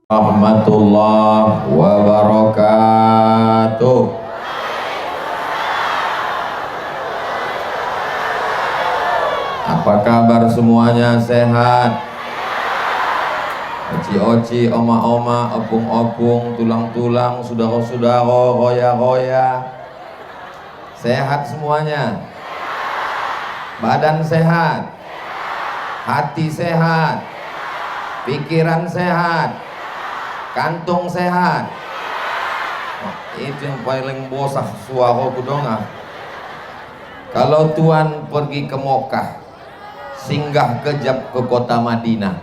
Rahmatullah wabarakatuh. Apa kabar semuanya? Sehat? Oci-oci, oma-oma, opung-opung, tulang-tulang, sudara-sudara, roya-roya, sehat semuanya? Badan sehat? Hati sehat? Pikiran sehat? Kantung sehat? Itu yang paling bosak suara kudonga. Kalau Tuhan pergi ke Mokkah, singgah kejap ke kota Madinah,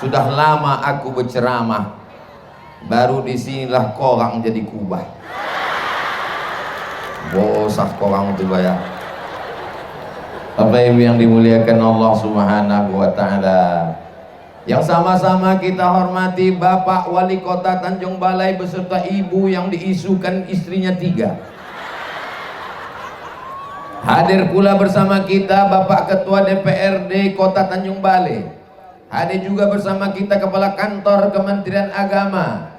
sudah lama aku berceramah, baru disinilah korang jadi kubah. Bosak korang itu bayar. Bapak Ibu yang dimuliakan Allah Subhanahu wa Ta'ala, yang sama-sama kita hormati Bapak Wali Kota Tanjung Balai beserta ibu yang diisukan istrinya 3. Hadir pula bersama kita Bapak Ketua DPRD Kota Tanjung Balai. Hadir juga bersama kita Kepala Kantor Kementerian Agama,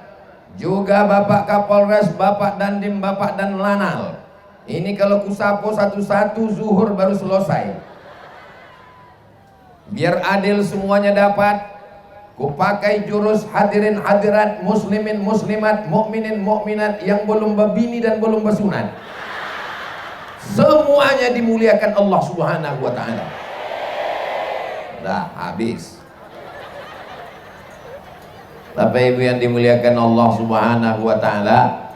juga Bapak Kapolres, Bapak Dandim, Bapak Dan Lanal. Ini kalau kusapo satu-satu zuhur baru selesai. Biar adil semuanya dapat, kupakai jurus hadirin hadirat, muslimin muslimat, mukminin mukminat yang belum berbini dan belum bersunat, semuanya dimuliakan Allah Subhanahu wa Ta'ala. Dah habis. Bapak Ibu yang dimuliakan Allah Subhanahu wa Ta'ala,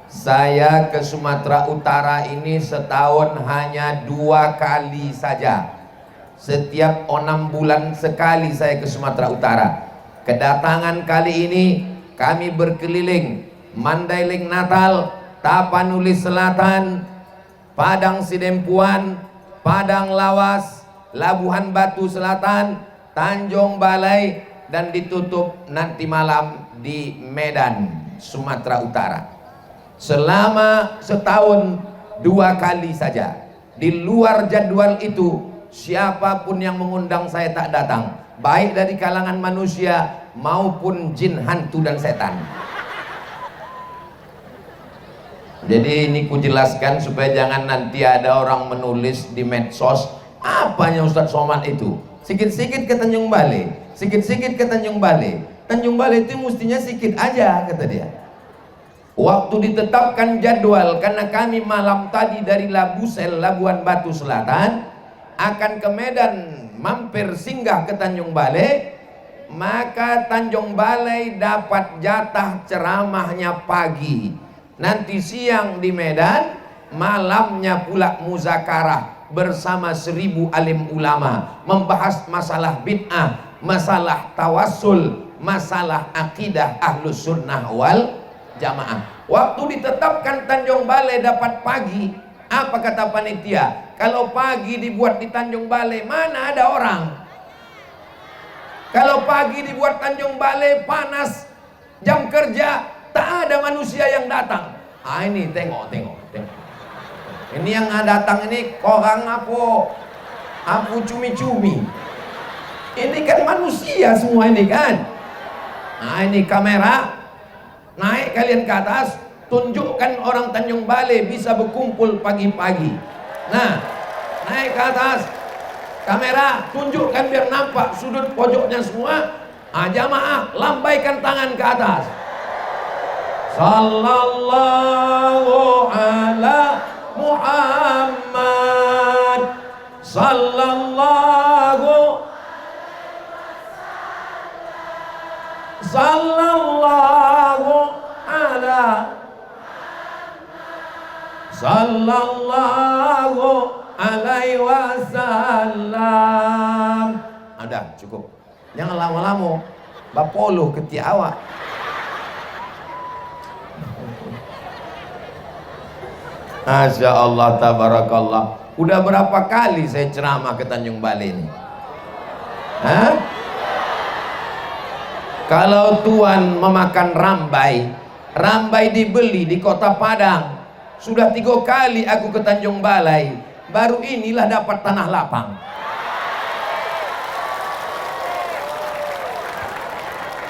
saya ke Sumatera Utara ini setahun hanya 2 kali saja. Setiap 6 bulan sekali saya ke Sumatera Utara. Kedatangan kali ini kami berkeliling Mandailing Natal, Tapanuli Selatan, Padang Sidempuan, Padang Lawas, Labuhan Batu Selatan, Tanjung Balai, dan ditutup nanti malam di Medan, Sumatera Utara. Selama setahun 2 kali saja. Di luar jadwal itu, siapapun yang mengundang saya tak datang, baik dari kalangan manusia maupun jin, hantu dan setan. Jadi ini kujelaskan supaya jangan nanti ada orang menulis di medsos, apanya Ustadz Somad itu sikit-sikit ke Tanjung Balai, sikit-sikit ke Tanjung Balai. Tanjung Balai itu mestinya sikit aja, kata dia. Waktu ditetapkan jadwal, karena kami malam tadi dari Labusel, Labuan Batu Selatan, akan ke Medan, mampir singgah ke Tanjung Balai, maka Tanjung Balai dapat jatah ceramahnya pagi, nanti siang di Medan, malamnya pula muzakarah bersama 1000 alim ulama, membahas masalah bid'ah, masalah tawassul, masalah akidah ahlus sunnah wal jamaah. Waktu ditetapkan Tanjung Balai dapat pagi, apa kata panitia? Kalau pagi dibuat di Tanjung Balai, mana ada orang? Kalau pagi dibuat Tanjung Balai panas, jam kerja, tak ada manusia yang datang. Ah ini tengok. Ini yang datang ini korang apa cumi-cumi. Ini kan manusia semua ini kan. Nah ini kamera, naik kalian ke atas, tunjukkan orang Tanjung Balai bisa berkumpul pagi-pagi. Nah, naik ke atas, kamera, tunjukkan biar nampak sudut pojoknya semua. Jamaah, lambaikan tangan ke atas. Sallallahu ala Muhammad, sallallahu ala sallallahu alaihi wasallam. Ada cukup, jangan lama-lama bapolo keti awak. Masya Allah, tabarakallah. Udah berapa kali saya ceramah ke Tanjung Balai ini? Hah? Kalau Tuhan memakan rambai dibeli di kota Padang. Sudah 3 kali aku ke Tanjung Balai, baru inilah dapat tanah lapang.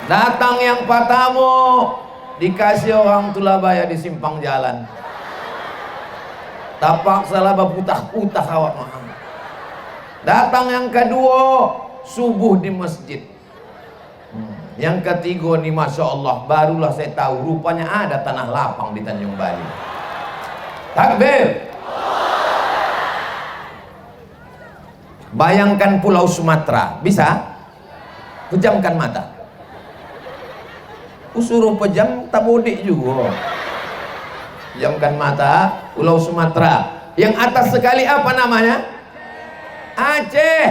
Datang yang pertama dikasih orang Tulabaya di simpang jalan. Tapak salah putah-putah awak mahal. Datang yang kedua subuh di masjid. Yang ketiga nih, masya Allah, barulah saya tahu rupanya ada tanah lapang di Tanjung Bali. Takbir. Bayangkan Pulau Sumatera, bisa? Pejamkan mata. Suruh pejam tak mudik juga. Pejamkan mata. Pulau Sumatera. Yang atas sekali apa namanya? Aceh.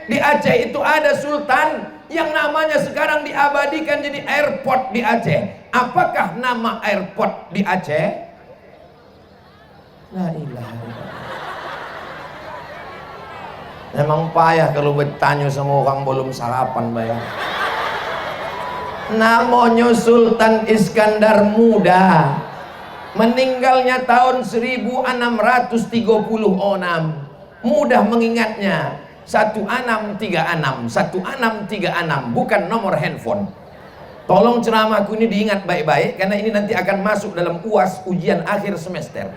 Di Aceh itu ada sultan yang namanya sekarang diabadikan jadi airport di Aceh. Apakah nama airport di Aceh? La ilaha illallah. Memang payah kalau bertanya sama orang belum sarapan bayang. Namanya Sultan Iskandar Muda. Meninggalnya tahun 1636. Mudah mengingatnya. 1636, 1636, bukan nomor handphone. Tolong ceramahku ini diingat baik-baik, karena ini nanti akan masuk dalam UAS, ujian akhir semester.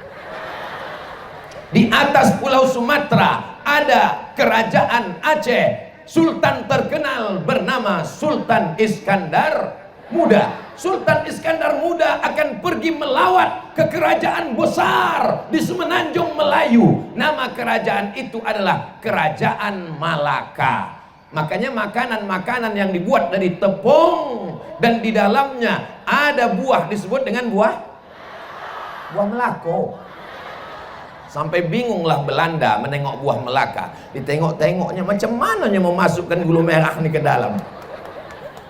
Di atas Pulau Sumatera ada kerajaan Aceh. Sultan terkenal bernama Sultan Iskandar Muda. Sultan Iskandar Muda akan pergi melawat ke kerajaan besar di Semenanjung Melayu. Nama kerajaan itu adalah Kerajaan Malaka. Makanya makanan-makanan yang dibuat dari tepung dan di dalamnya ada buah disebut dengan buah Melako. Sampai bingunglah Belanda menengok buah Melaka. Ditengok-tengoknya macam mananya memasukkan gula merah ini ke dalam.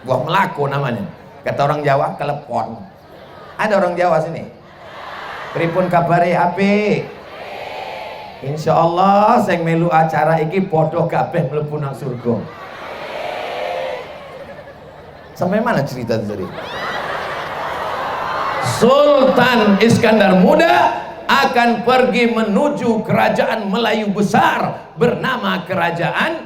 Buah Melako namanya. Kata orang Jawa, kelepon. Ada orang Jawa sini? Pripun kabare api? Insya Allah saya melu acara iki podo kabeh mlebu nang surga. Sampai mana cerita tadi? Sultan Iskandar Muda akan pergi menuju kerajaan Melayu besar bernama Kerajaan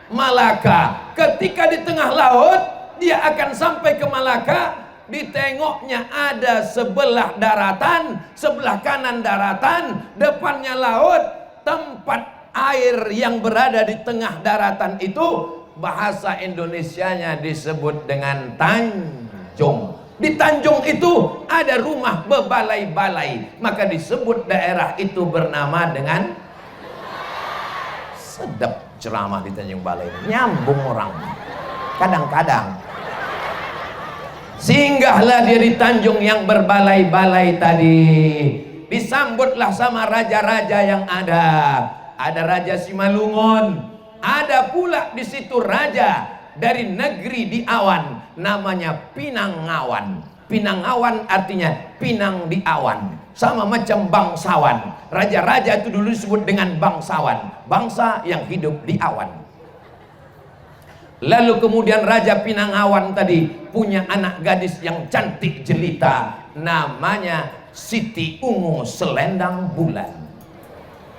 Malaka. Ketika di tengah laut dia akan sampai ke Malaka, ditengoknya ada sebelah daratan, sebelah kanan daratan, depannya laut. Tempat air yang berada di tengah daratan itu bahasa Indonesianya disebut dengan Tanjung. Di Tanjung itu ada rumah bebalai-balai, maka disebut daerah itu bernama dengan sedap ceramah di Tanjung Balai. Nyambung orang kadang-kadang. Singgahlah dia di Tanjung yang berbalai-balai tadi. Disambutlah sama raja-raja yang ada. Ada Raja Simalungun. Ada pula di situ raja dari negeri di awan, namanya Pinangawan. Pinangawan artinya pinang di awan. Sama macam bangsawan. Raja-raja itu dulu disebut dengan bangsawan. Bangsa yang hidup di awan. Lalu kemudian Raja Pinangawan tadi punya anak gadis yang cantik jelita, namanya Siti Ungu Selendang Bulan.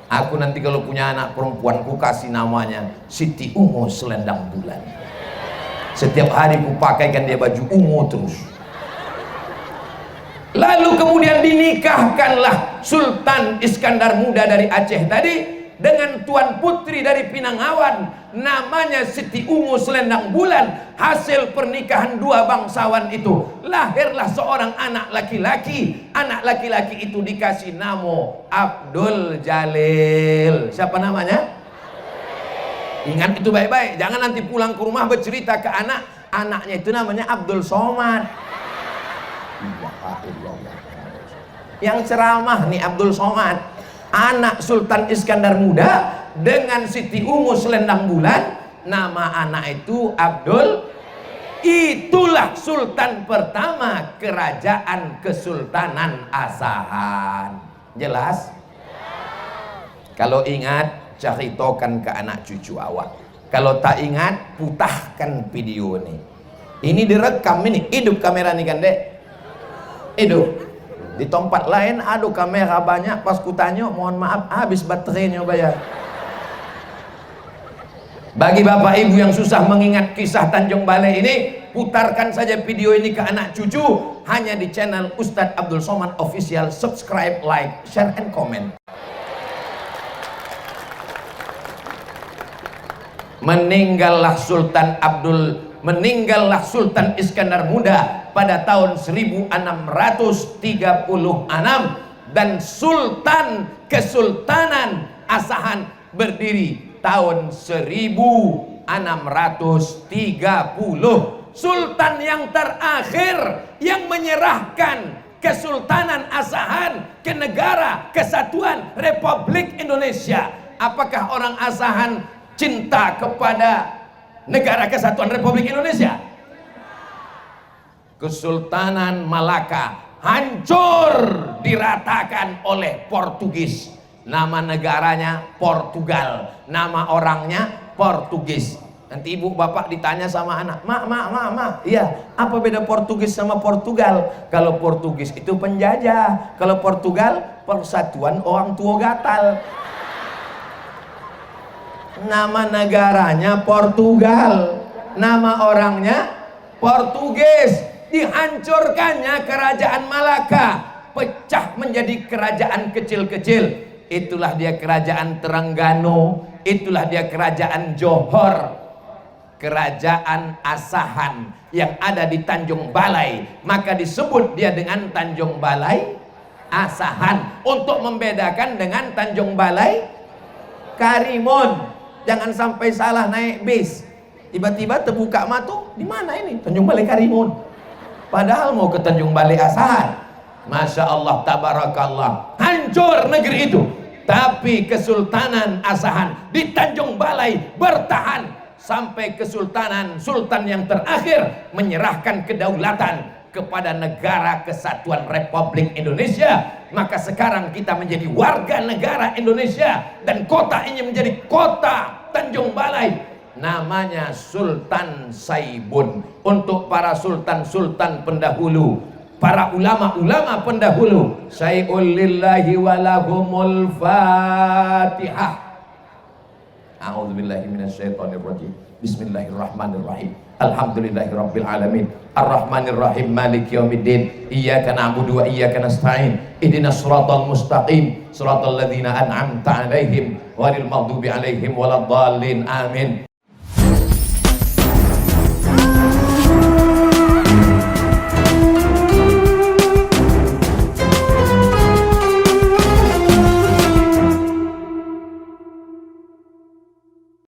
Aku nanti kalau punya anak perempuan ku kasih namanya Siti Ungu Selendang Bulan. Setiap hari ku pakaikan dia baju ungu terus. Lalu kemudian dinikahkanlah Sultan Iskandar Muda dari Aceh tadi dengan tuan putri dari Pinangawan, namanya Siti Ungu Selendang Bulan. Hasil pernikahan dua bangsawan itu lahirlah seorang anak laki-laki. Anak laki-laki itu dikasih nama Abdul Jalil. Siapa namanya? Ingat itu baik-baik, jangan nanti pulang ke rumah bercerita ke anak, anaknya itu namanya Abdul Somad. Yang ceramah nih Abdul Somad, anak Sultan Iskandar Muda dengan Siti Ungu Selendang Bulan. Nama anak itu Abdul. Itulah sultan pertama kerajaan Kesultanan Asahan. Jelas? Kalau ingat, ceritakan ke anak cucu awak. Kalau tak ingat, putahkan video ini. Ini direkam ini, hidup kamera nih kan dek? Hidup. Di tempat lain ada kamera banyak, pas kutanya mohon maaf habis baterainya bayar. Bagi bapak ibu yang susah mengingat kisah Tanjung Balai ini, putarkan saja video ini ke anak cucu hanya di channel Ustadz Abdul Somad Official. Subscribe, like, share, and comment. Meninggallah Sultan Iskandar Muda pada tahun 1636 dan Kesultanan Asahan berdiri tahun 1630. Sultan yang terakhir yang menyerahkan Kesultanan Asahan ke Negara Kesatuan Republik Indonesia. Apakah orang Asahan cinta kepada Negara Kesatuan Republik Indonesia? Kesultanan Malaka hancur diratakan oleh Portugis. Nama negaranya Portugal, nama orangnya Portugis. Nanti ibu bapak ditanya sama anak, mak, iya, apa beda Portugis sama Portugal? Kalau Portugis itu penjajah, kalau Portugal persatuan orang tua gatal. Nama negaranya Portugal, nama orangnya Portugis. Dihancurkannya kerajaan Malaka, pecah menjadi kerajaan kecil-kecil. Itulah dia kerajaan Terengganu, itulah dia kerajaan Johor, kerajaan Asahan yang ada di Tanjung Balai. Maka disebut dia dengan Tanjung Balai Asahan, untuk membedakan dengan Tanjung Balai Karimun. Jangan sampai salah naik bis, tiba-tiba terbuka mata, di mana ini? Tanjung Balai Karimun, padahal mau ke Tanjung Balai Asahan. Masya Allah, tabarakallah, hancur negeri itu. Tapi Kesultanan Asahan di Tanjung Balai bertahan sampai Sultan yang terakhir menyerahkan kedaulatan kepada Negara Kesatuan Republik Indonesia. Maka sekarang kita menjadi warga negara Indonesia dan kota ini menjadi kota Tanjung Balai. Namanya Sultan Saibun. Untuk para sultan-sultan pendahulu, para ulama-ulama pendahulu, Syai'ul lillahi walahumul Fatihah. A'udzubillahi minasyaitonirrajim. Bismillahirrahmanirrahim. Alhamdulillahirabbil alamin. Arrahmanirrahim. Maliki yaumiddin. Iyyaka na'budu wa iyyaka nasta'in. Ihdinas shiratal mustaqim. Shiratal ladzina an'amta 'alaihim ghairil maghdubi 'alaihim waladdallin. Amin.